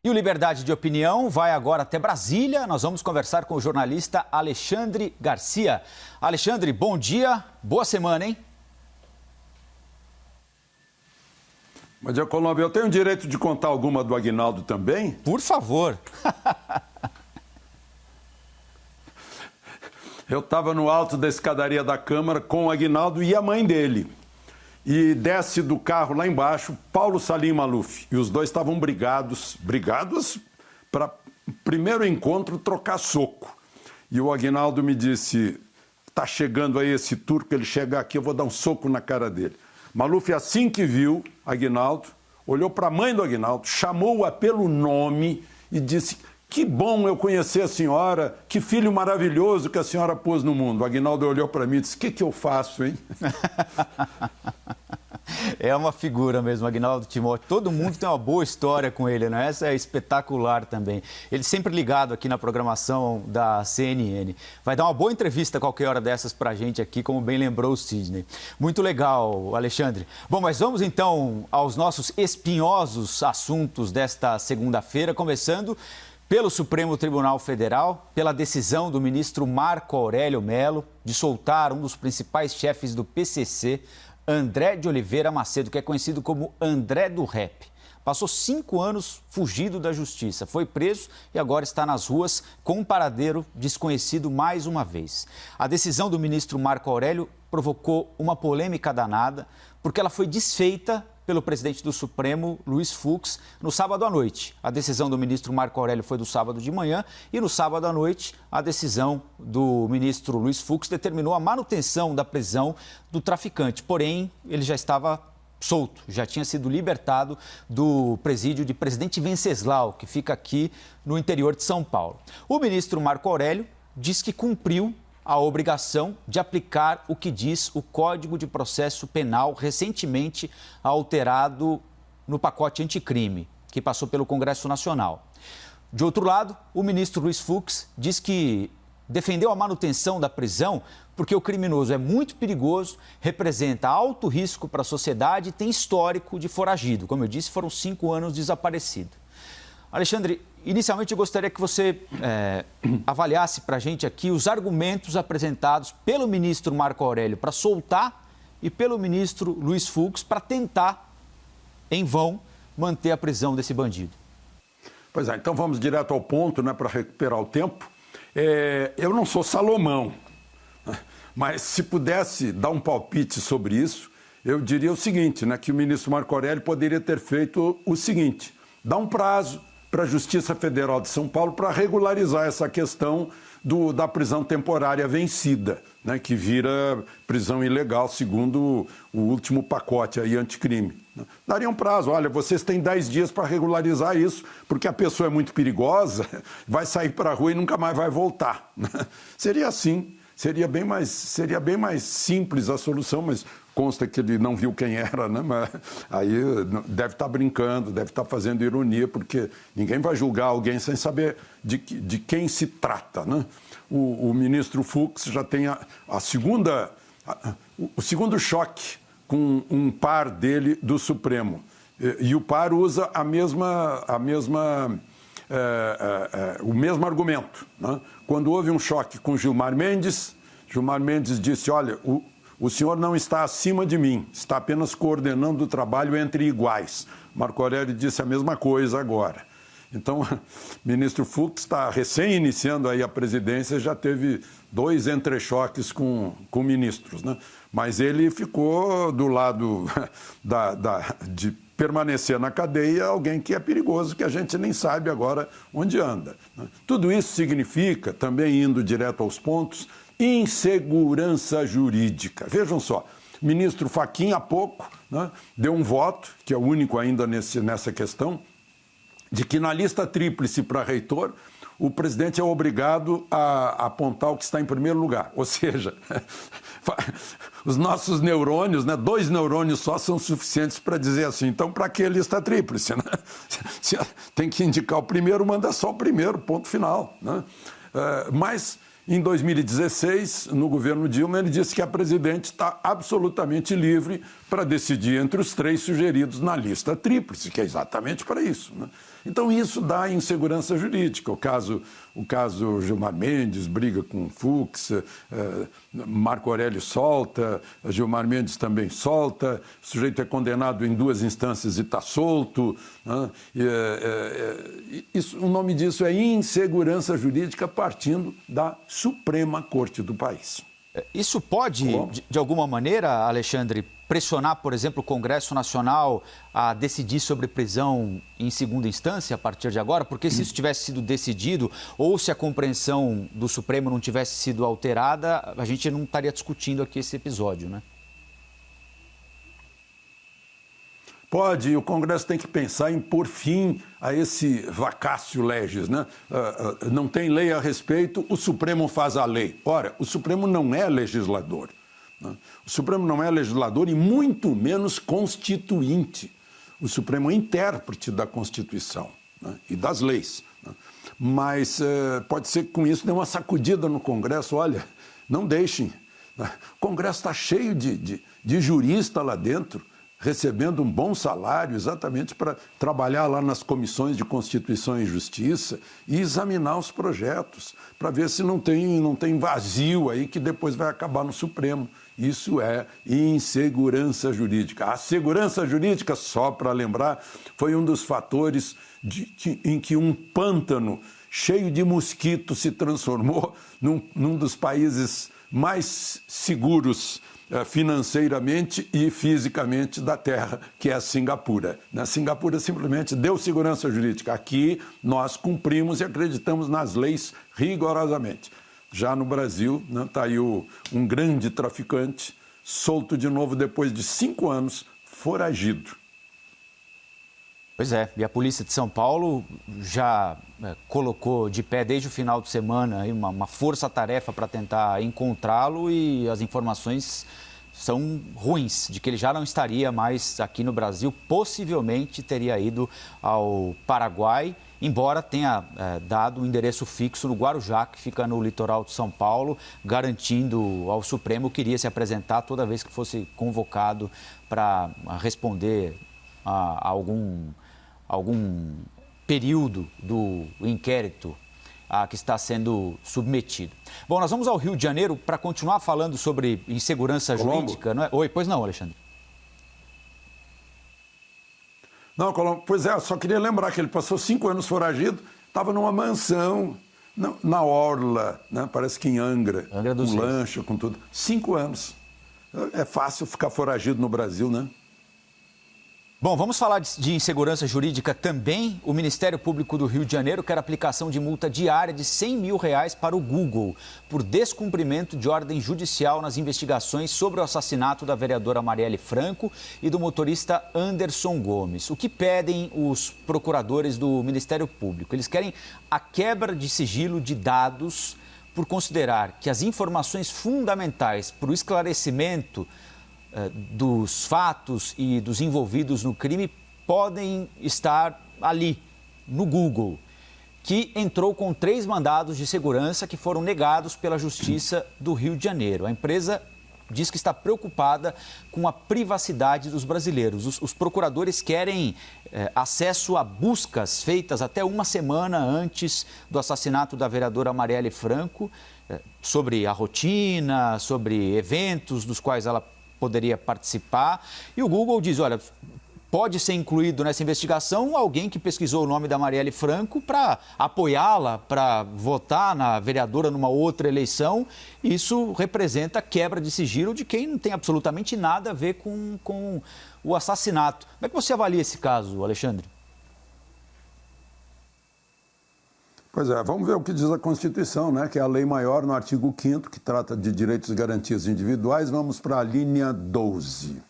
E o Liberdade de Opinião vai agora até Brasília. Nós vamos conversar com o jornalista Alexandre Garcia. Alexandre, bom dia, boa semana, hein? Bom dia, Colombo. Eu tenho o direito de contar alguma do Aguinaldo também? Por favor. Eu estava no alto da escadaria da Câmara com o Aguinaldo e a mãe dele. E desce do carro lá embaixo Paulo Salim Maluf. E os dois estavam brigados para primeiro encontro trocar soco. E o Aguinaldo me disse, tá chegando aí esse turco, ele chegar aqui, eu vou dar um soco na cara dele. Maluf, assim que viu Aguinaldo, olhou para a mãe do Aguinaldo, chamou-a pelo nome e disse, que bom eu conhecer a senhora, que filho maravilhoso que a senhora pôs no mundo. O Aguinaldo olhou para mim e disse, o que eu faço, hein? É uma figura mesmo, Aguinaldo Timóteo. Todo mundo tem uma boa história com ele, né? Essa é espetacular também. Ele sempre ligado aqui na programação da CNN. Vai dar uma boa entrevista a qualquer hora dessas pra gente aqui, como bem lembrou o Sidney. Muito legal, Alexandre. Bom, mas vamos então aos nossos espinhosos assuntos desta segunda-feira, começando pelo Supremo Tribunal Federal, pela decisão do ministro Marco Aurélio Mello de soltar um dos principais chefes do PCC, André de Oliveira Macedo, que é conhecido como André do Rap. Passou 5 anos fugido da justiça, foi preso e agora está nas ruas com um paradeiro desconhecido mais uma vez. A decisão do ministro Marco Aurélio provocou uma polêmica danada, porque ela foi desfeita pelo presidente do Supremo, Luiz Fux, no sábado à noite. A decisão do ministro Marco Aurélio foi do sábado de manhã e no sábado à noite a decisão do ministro Luiz Fux determinou a manutenção da prisão do traficante. Porém, ele já estava solto, já tinha sido libertado do presídio de Presidente Venceslau, que fica aqui no interior de São Paulo. O ministro Marco Aurélio diz que cumpriu a obrigação de aplicar o que diz o Código de Processo Penal recentemente alterado no pacote anticrime, que passou pelo Congresso Nacional. De outro lado, o ministro Luiz Fux diz que defendeu a manutenção da prisão porque o criminoso é muito perigoso, representa alto risco para a sociedade e tem histórico de foragido. Como eu disse, foram 5 anos desaparecido. Alexandre, inicialmente eu gostaria que você avaliasse para a gente aqui os argumentos apresentados pelo ministro Marco Aurélio para soltar e pelo ministro Luiz Fux para tentar, em vão, manter a prisão desse bandido. Pois é, então vamos direto ao ponto, né, para recuperar o tempo. Eu não sou Salomão, mas se pudesse dar um palpite sobre isso, eu diria o seguinte, né, que o ministro Marco Aurélio poderia ter feito o seguinte, dar um prazo para a Justiça Federal de São Paulo para regularizar essa questão da prisão temporária vencida, né, que vira prisão ilegal, segundo o último pacote aí anticrime. Daria um prazo, olha, vocês têm 10 dias para regularizar isso, porque a pessoa é muito perigosa, vai sair para a rua e nunca mais vai voltar. Seria assim, seria bem mais simples a solução, mas consta que ele não viu quem era, né? Mas aí deve estar brincando, deve estar fazendo ironia, porque ninguém vai julgar alguém sem saber de quem se trata, né? O ministro Fux já tem o segundo choque com um par dele do Supremo. E o par usa o mesmo argumento, né? Quando houve um choque com Gilmar Mendes disse, olha, o senhor não está acima de mim, está apenas coordenando o trabalho entre iguais. Marco Aurélio disse a mesma coisa agora. Então, o ministro Fux está recém-iniciando aí a presidência, já teve 2 entrechoques com ministros, né? Mas ele ficou do lado de permanecer na cadeia alguém que é perigoso, que a gente nem sabe agora onde anda, né? Tudo isso significa, também indo direto aos pontos, insegurança jurídica. Vejam só, o ministro Fachin, há pouco, né, deu um voto, que é o único ainda nessa questão, de que na lista tríplice para reitor, o presidente é obrigado a apontar o que está em primeiro lugar. Ou seja, os nossos neurônios, né, 2 neurônios só são suficientes para dizer assim, então para que a lista tríplice? Né? Se tem que indicar o primeiro, manda só o primeiro, ponto final. Né? Mas em 2016, no governo Dilma, ele disse que a presidente está absolutamente livre para decidir entre os 3 sugeridos na lista tríplice, que é exatamente para isso, né? Então, isso dá insegurança jurídica. O caso Gilmar Mendes briga com Fux, Marco Aurélio solta, Gilmar Mendes também solta, o sujeito é condenado em 2 instâncias e está solto. Né? O nome disso é insegurança jurídica partindo da Suprema Corte do país. Isso pode, de alguma maneira, Alexandre, pressionar, por exemplo, o Congresso Nacional a decidir sobre prisão em segunda instância a partir de agora? Porque se isso tivesse sido decidido ou se a compreensão do Supremo não tivesse sido alterada, a gente não estaria discutindo aqui esse episódio, né? Pode, e o Congresso tem que pensar em pôr fim a esse vacácio legis, né? Não tem lei a respeito, o Supremo faz a lei. Ora, o Supremo não é legislador. Né? O Supremo não é legislador e muito menos constituinte. O Supremo é intérprete da Constituição, né? E das leis. Né? Mas pode ser que com isso dê uma sacudida no Congresso. Olha, não deixem. Né? O Congresso está cheio de jurista lá dentro, recebendo um bom salário exatamente para trabalhar lá nas comissões de Constituição e Justiça e examinar os projetos, para ver se não tem vazio aí que depois vai acabar no Supremo. Isso é insegurança jurídica. A segurança jurídica, só para lembrar, foi um dos fatores em que um pântano cheio de mosquitos se transformou num dos países mais seguros financeiramente e fisicamente da Terra, que é a Singapura. Singapura simplesmente deu segurança jurídica. Aqui nós cumprimos e acreditamos nas leis rigorosamente. Já no Brasil, está aí um grande traficante, solto de novo depois de 5 anos, foragido. Pois é, e a Polícia de São Paulo já colocou de pé desde o final de semana aí uma força-tarefa para tentar encontrá-lo e as informações são ruins, de que ele já não estaria mais aqui no Brasil, possivelmente teria ido ao Paraguai, embora tenha dado um endereço fixo no Guarujá, que fica no litoral de São Paulo, garantindo ao Supremo que iria se apresentar toda vez que fosse convocado para responder a algum período do inquérito a que está sendo submetido. Bom, nós vamos ao Rio de Janeiro para continuar falando sobre insegurança jurídica, não é? Oi, pois não, Alexandre? Não, Colombo, pois é, eu só queria lembrar que ele passou 5 anos foragido, estava numa mansão na Orla, né? Parece que em Angra com lancha, com tudo. 5 anos. É fácil ficar foragido no Brasil, né? Bom, vamos falar de insegurança jurídica também. O Ministério Público do Rio de Janeiro quer aplicação de multa diária de R$100 mil para o Google por descumprimento de ordem judicial nas investigações sobre o assassinato da vereadora Marielle Franco e do motorista Anderson Gomes. O que pedem os procuradores do Ministério Público? Eles querem a quebra de sigilo de dados por considerar que as informações fundamentais para o esclarecimento dos fatos e dos envolvidos no crime podem estar ali, no Google, que entrou com 3 mandados de segurança que foram negados pela Justiça do Rio de Janeiro. A empresa diz que está preocupada com a privacidade dos brasileiros. Os procuradores querem acesso a buscas feitas até 1 semana antes do assassinato da vereadora Marielle Franco, sobre a rotina, sobre eventos dos quais ela poderia participar, e o Google diz, olha, pode ser incluído nessa investigação alguém que pesquisou o nome da Marielle Franco para apoiá-la, para votar na vereadora numa outra eleição. Isso representa quebra de sigilo de quem não tem absolutamente nada a ver com o assassinato. Como é que você avalia esse caso, Alexandre? Pois é, vamos ver o que diz a Constituição, né? Que é a lei maior no artigo 5º, que trata de direitos e garantias individuais. Vamos para a linha 12.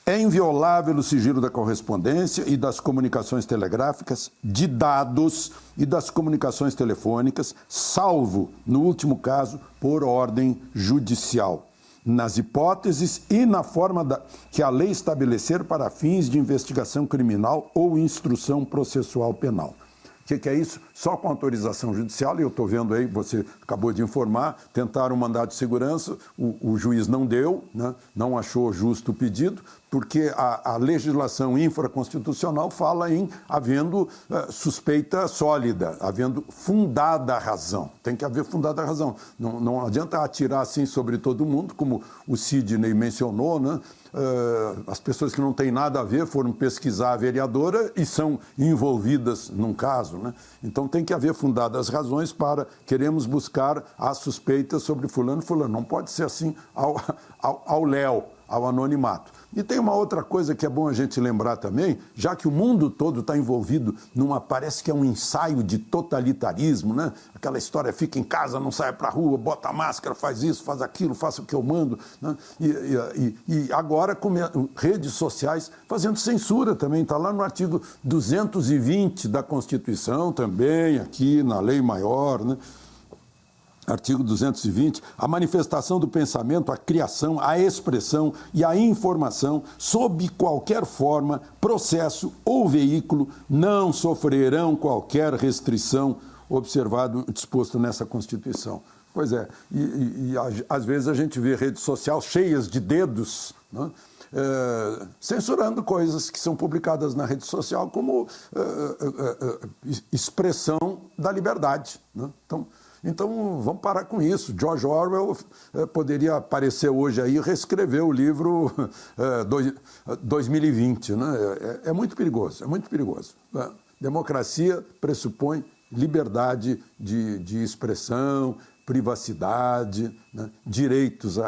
É inviolável o sigilo da correspondência e das comunicações telegráficas, de dados e das comunicações telefônicas, salvo, no último caso, por ordem judicial, nas hipóteses e na forma que a lei estabelecer para fins de investigação criminal ou instrução processual penal. O que é isso? Só com autorização judicial, e eu estou vendo aí, você acabou de informar, tentaram um mandado de segurança, o juiz não deu, né? Não achou justo o pedido, porque a legislação infraconstitucional fala em havendo suspeita sólida, havendo fundada razão. Tem que haver fundada razão. Não adianta atirar assim sobre todo mundo, como o Sidney mencionou, né? As pessoas que não têm nada a ver foram pesquisar a vereadora e são envolvidas num caso, né? Então tem que haver fundadas razões para queremos buscar a suspeita sobre fulano. Não pode ser assim ao léu, ao anonimato. E tem uma outra coisa que é bom a gente lembrar também, já que o mundo todo está envolvido parece que é um ensaio de totalitarismo, né? Aquela história, fica em casa, não sai para a rua, bota a máscara, faz isso, faz aquilo, faça o que eu mando, né? E agora com redes sociais fazendo censura também, está lá no artigo 220 da Constituição também, aqui na Lei Maior, né? Artigo 220, a manifestação do pensamento, a criação, a expressão e a informação, sob qualquer forma, processo ou veículo, não sofrerão qualquer restrição observado, disposto nessa Constituição. Pois é, e às vezes a gente vê redes sociais cheias de dedos, né? Censurando coisas que são publicadas na rede social como expressão da liberdade, né? Então, vamos parar com isso. George Orwell poderia aparecer hoje aí e reescrever o livro 2020. Né? É muito perigoso, é muito perigoso. Democracia pressupõe liberdade de expressão, privacidade, né? Direitos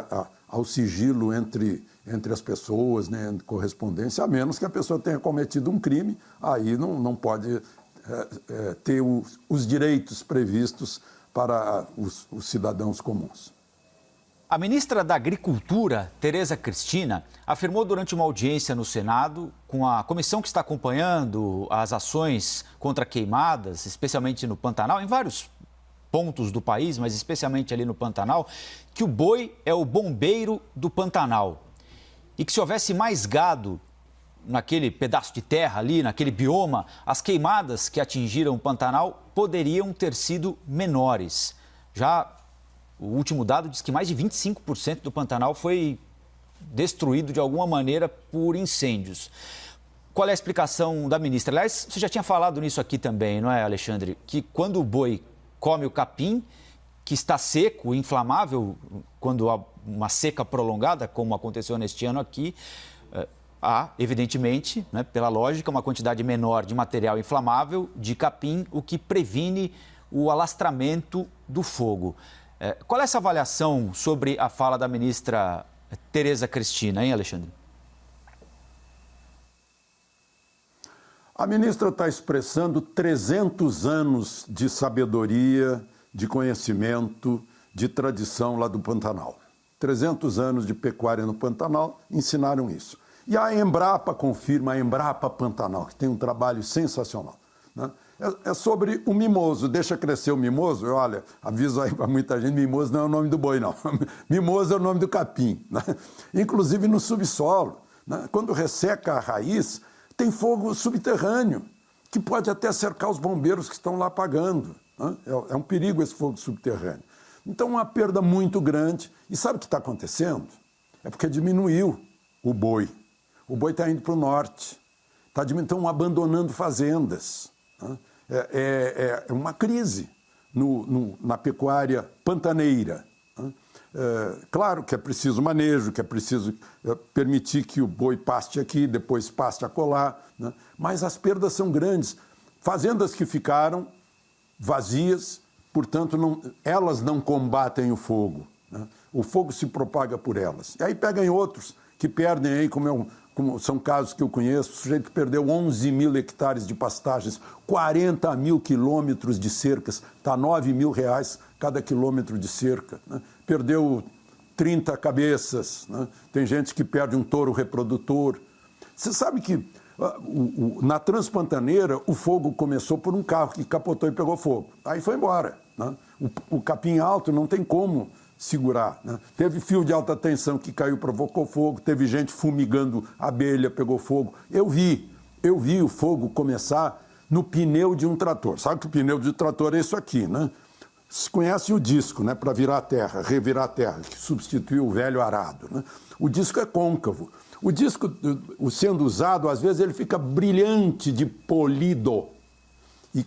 ao sigilo entre as pessoas, né? Correspondência, a menos que a pessoa tenha cometido um crime, aí não pode ter os direitos previstos para os cidadãos comuns. A ministra da Agricultura, Tereza Cristina, afirmou durante uma audiência no Senado, com a comissão que está acompanhando as ações contra queimadas, especialmente no Pantanal, em vários pontos do país, mas especialmente ali no Pantanal, que o boi é o bombeiro do Pantanal. E que se houvesse mais gado naquele pedaço de terra ali, naquele bioma, as queimadas que atingiram o Pantanal poderiam ter sido menores. Já o último dado diz que mais de 25% do Pantanal foi destruído de alguma maneira por incêndios. Qual é a explicação da ministra? Aliás, você já tinha falado nisso aqui também, não é, Alexandre? Que quando o boi come o capim, que está seco, inflamável, quando há uma seca prolongada, como aconteceu neste ano aqui, há, evidentemente, né, pela lógica, uma quantidade menor de material inflamável, de capim, o que previne o alastramento do fogo. Qual é essa avaliação sobre a fala da ministra Tereza Cristina, hein, Alexandre? A ministra está expressando 300 anos de sabedoria, de conhecimento, de tradição lá do Pantanal. 300 anos de pecuária no Pantanal ensinaram isso. E a Embrapa confirma, a Embrapa Pantanal, que tem um trabalho sensacional, né? É sobre o mimoso, deixa crescer o mimoso. Olha, aviso aí para muita gente, mimoso não é o nome do boi, não. Mimoso é o nome do capim, né? Inclusive no subsolo, né? Quando resseca a raiz, tem fogo subterrâneo, que pode até cercar os bombeiros que estão lá apagando, né? É um perigo esse fogo subterrâneo. Então, uma perda muito grande. E sabe o que está acontecendo? É porque diminuiu o boi. O boi está indo para o norte, estão abandonando fazendas. Né? É uma crise na pecuária pantaneira. Né? Claro que é preciso manejo, que é preciso permitir que o boi paste aqui, depois paste acolá, né? Mas as perdas são grandes. Fazendas que ficaram vazias, portanto, elas não combatem o fogo, né? O fogo se propaga por elas. E aí pegam outros que perdem aí, como são casos que eu conheço, o sujeito que perdeu 11 mil hectares de pastagens, 40 mil quilômetros de cercas, está R$ 9 mil cada quilômetro de cerca, né? Perdeu 30 cabeças, né? Tem gente que perde um touro reprodutor. Você sabe que na Transpantaneira o fogo começou por um carro que capotou e pegou fogo, aí foi embora, né? O capim alto não tem como segurar, né? Teve fio de alta tensão que caiu, provocou fogo, teve gente fumigando abelha, pegou fogo. Eu vi o fogo começar no pneu de um trator. Sabe que o pneu de trator é isso aqui, né? Vocês conhecem o disco, né? Para virar a terra, revirar a terra, que substituiu o velho arado, né? O disco é côncavo. O disco, sendo usado, às vezes ele fica brilhante de polido e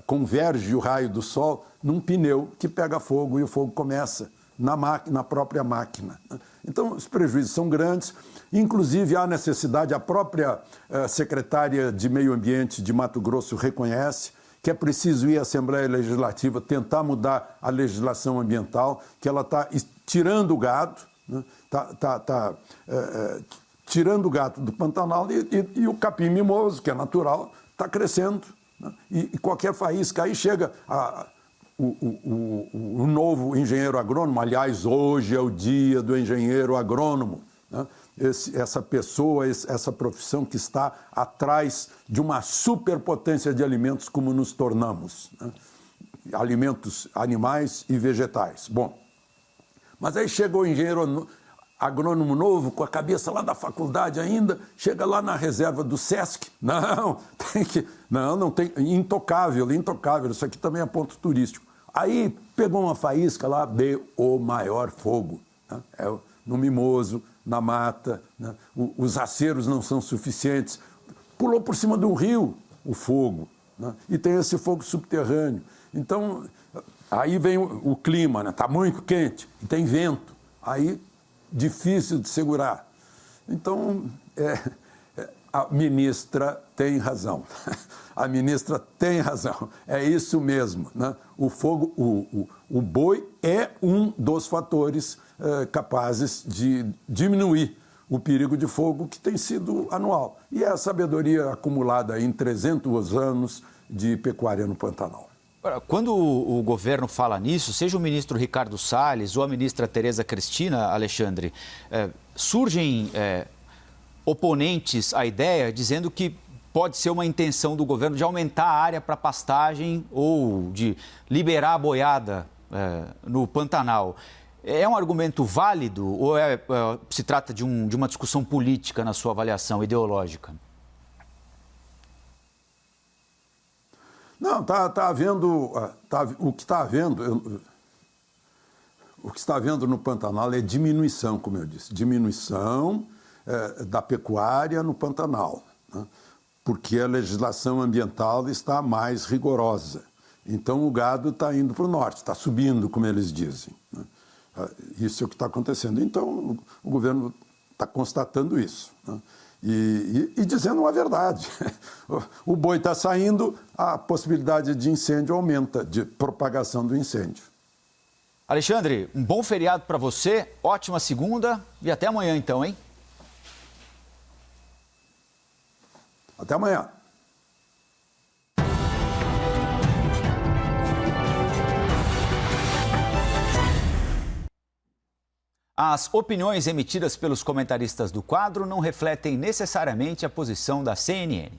converge o raio do sol num pneu que pega fogo e o fogo começa na própria máquina. Então, os prejuízos são grandes. Inclusive, há necessidade, a própria secretária de Meio Ambiente de Mato Grosso reconhece que é preciso ir à Assembleia Legislativa tentar mudar a legislação ambiental, que ela está tirando o gado, né? Tirando o gado do Pantanal e o capim mimoso, que é natural, está crescendo. Né? E qualquer faísca aí chega o novo engenheiro agrônomo. Aliás, hoje é o dia do engenheiro agrônomo, né? Essa pessoa, essa profissão que está atrás de uma superpotência de alimentos como nos tornamos, né? Alimentos animais e vegetais. Bom, mas aí chega o engenheiro agrônomo novo, com a cabeça lá da faculdade ainda, chega lá na reserva do Sesc. Não tem, intocável, isso aqui também é ponto turístico. Aí pegou uma faísca lá, deu o maior fogo, né? No mimoso, na mata, né? Os aceros não são suficientes. Pulou por cima de um rio o fogo, né? E tem esse fogo subterrâneo. Então, aí vem o clima, né? Está muito quente, e tem vento. Aí, difícil de segurar. Então, a ministra tem razão. A ministra tem razão. É isso mesmo, né? O fogo, o boi é um dos fatores capazes de diminuir o perigo de fogo que tem sido anual. E é a sabedoria acumulada em 300 anos de pecuária no Pantanal. Quando o governo fala nisso, seja o ministro Ricardo Salles ou a ministra Tereza Cristina, Alexandre, surgem oponentes à ideia dizendo que pode ser uma intenção do governo de aumentar a área para pastagem ou de liberar a boiada no Pantanal. É um argumento válido ou se trata de uma discussão política na sua avaliação ideológica? Não, está havendo, o que está havendo no Pantanal é diminuição, como eu disse, diminuição da pecuária no Pantanal, né? Porque a legislação ambiental está mais rigorosa. Então o gado está indo para o norte, está subindo, como eles dizem, né? Isso é o que está acontecendo. Então o governo está constatando isso, né? E dizendo uma verdade. O boi está saindo, a possibilidade de incêndio aumenta, de propagação do incêndio. Alexandre, um bom feriado para você, ótima segunda e até amanhã então, hein? Até amanhã. As opiniões emitidas pelos comentaristas do quadro não refletem necessariamente a posição da CNN.